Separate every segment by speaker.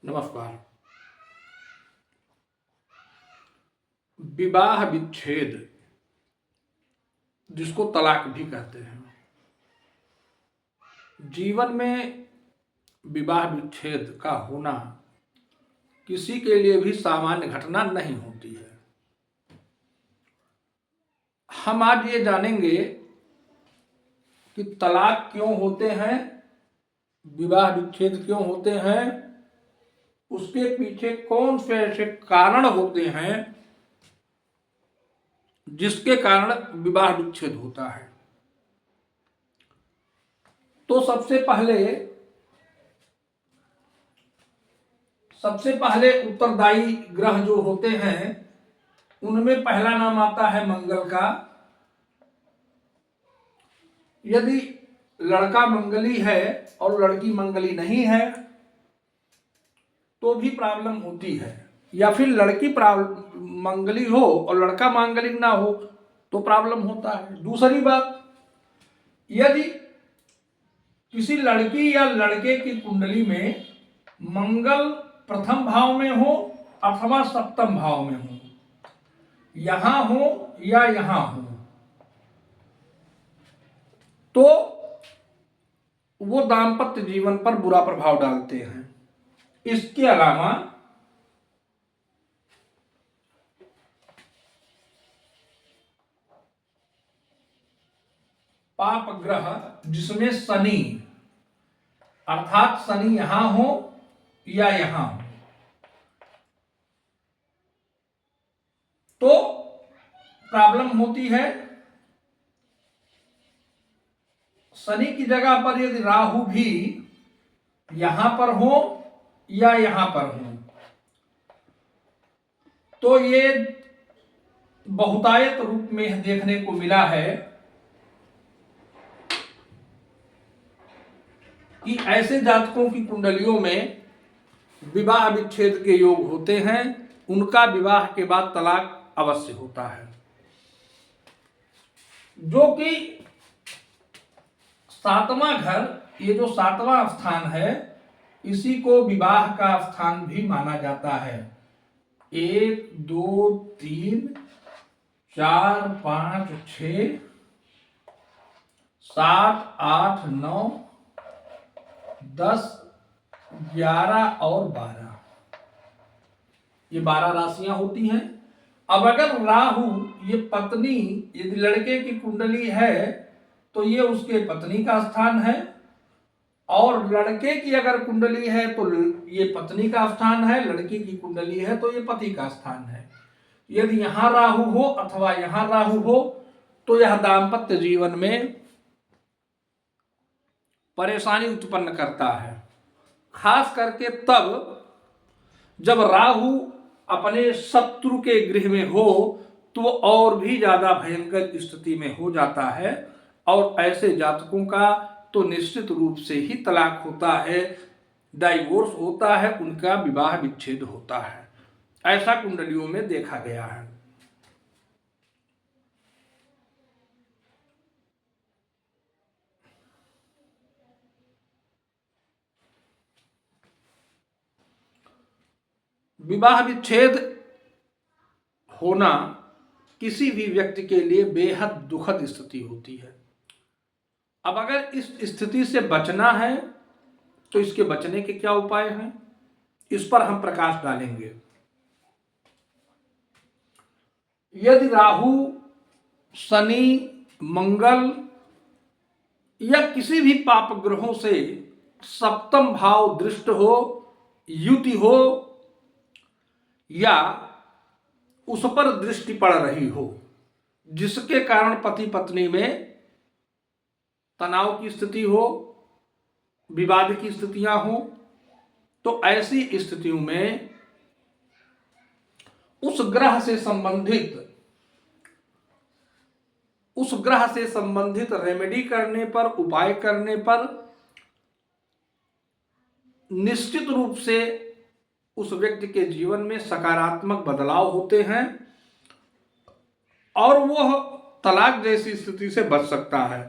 Speaker 1: नमस्कार। विवाह विच्छेद, जिसको तलाक भी कहते हैं, जीवन में विवाह विच्छेद का होना किसी के लिए भी सामान्य घटना नहीं होती है। हम आज ये जानेंगे कि तलाक क्यों होते हैं, विवाह विच्छेद क्यों होते हैं, उसके पीछे कौन से ऐसे कारण होते हैं जिसके कारण विवाह विच्छेद होता है। तो सबसे पहले उत्तरदायी ग्रह जो होते हैं उनमें पहला नाम आता है मंगल का। यदि लड़का मंगली है और लड़की मंगली नहीं है तो भी प्रॉब्लम होती है, या फिर लड़की मंगली हो और लड़का मांगलिक ना हो तो प्रॉब्लम होता है। दूसरी बात, यदि किसी लड़की या लड़के की कुंडली में मंगल प्रथम भाव में हो अथवा सप्तम भाव में हो, यहां हो या यहां हो, तो वो दाम्पत्य जीवन पर बुरा प्रभाव डालते हैं। इसके अलावा पाप ग्रह जिसमें शनि, अर्थात शनि यहां हो या यहां हो, तो प्रॉब्लम होती है। शनि की जगह पर यदि राहु भी यहां पर हो या यहां पर हो तो ये बहुतायत रूप में देखने को मिला है कि ऐसे जातकों की कुंडलियों में विवाह विच्छेद के योग होते हैं, उनका विवाह के बाद तलाक अवश्य होता है। जो कि सातवां घर, ये जो सातवां स्थान है, इसी को विवाह का स्थान भी माना जाता है। 1 2 3 4 5 6 7 8 9 10 11 और 12, ये 12 राशियां होती हैं। अब अगर राहु ये पत्नी, यदि लड़के की कुंडली है तो ये उसके पत्नी का स्थान है, और लड़के की अगर कुंडली है तो ये पत्नी का स्थान है, लड़की की कुंडली है तो ये पति का स्थान है। यदि यहां राहु हो अथवा यहां राहु हो तो यह दाम्पत्य जीवन में परेशानी उत्पन्न करता है, खास करके तब जब राहु अपने शत्रु के गृह में हो तो और भी ज्यादा भयंकर स्थिति में हो जाता है, और ऐसे जातकों का तो निश्चित रूप से ही तलाक होता है, डाइवोर्स होता है, उनका विवाह विच्छेद होता है। ऐसा कुंडलियों में देखा गया है। विवाह विच्छेद होना किसी भी व्यक्ति के लिए बेहद दुखद स्थिति होती है। अब अगर इस स्थिति से बचना है तो इसके बचने के क्या उपाय हैं, इस पर हम प्रकाश डालेंगे। यदि राहु, शनि, मंगल या किसी भी पाप ग्रहों से सप्तम भाव दृष्ट हो, युति हो, या उस पर दृष्टि पड़ रही हो, जिसके कारण पति पत्नी में तनाव की स्थिति हो, विवाद की स्थितियां हो, तो ऐसी स्थितियों में उस ग्रह से संबंधित रेमेडी करने पर, उपाय करने पर निश्चित रूप से उस व्यक्ति के जीवन में सकारात्मक बदलाव होते हैं और वह तलाक जैसी स्थिति से बच सकता है।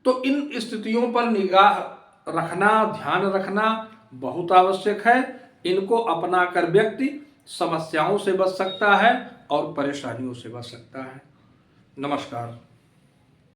Speaker 1: तो इन स्थितियों पर निगाह रखना, ध्यान रखना बहुत आवश्यक है। इनको अपनाकर व्यक्ति समस्याओं से बच सकता है और परेशानियों से बच सकता है। नमस्कार।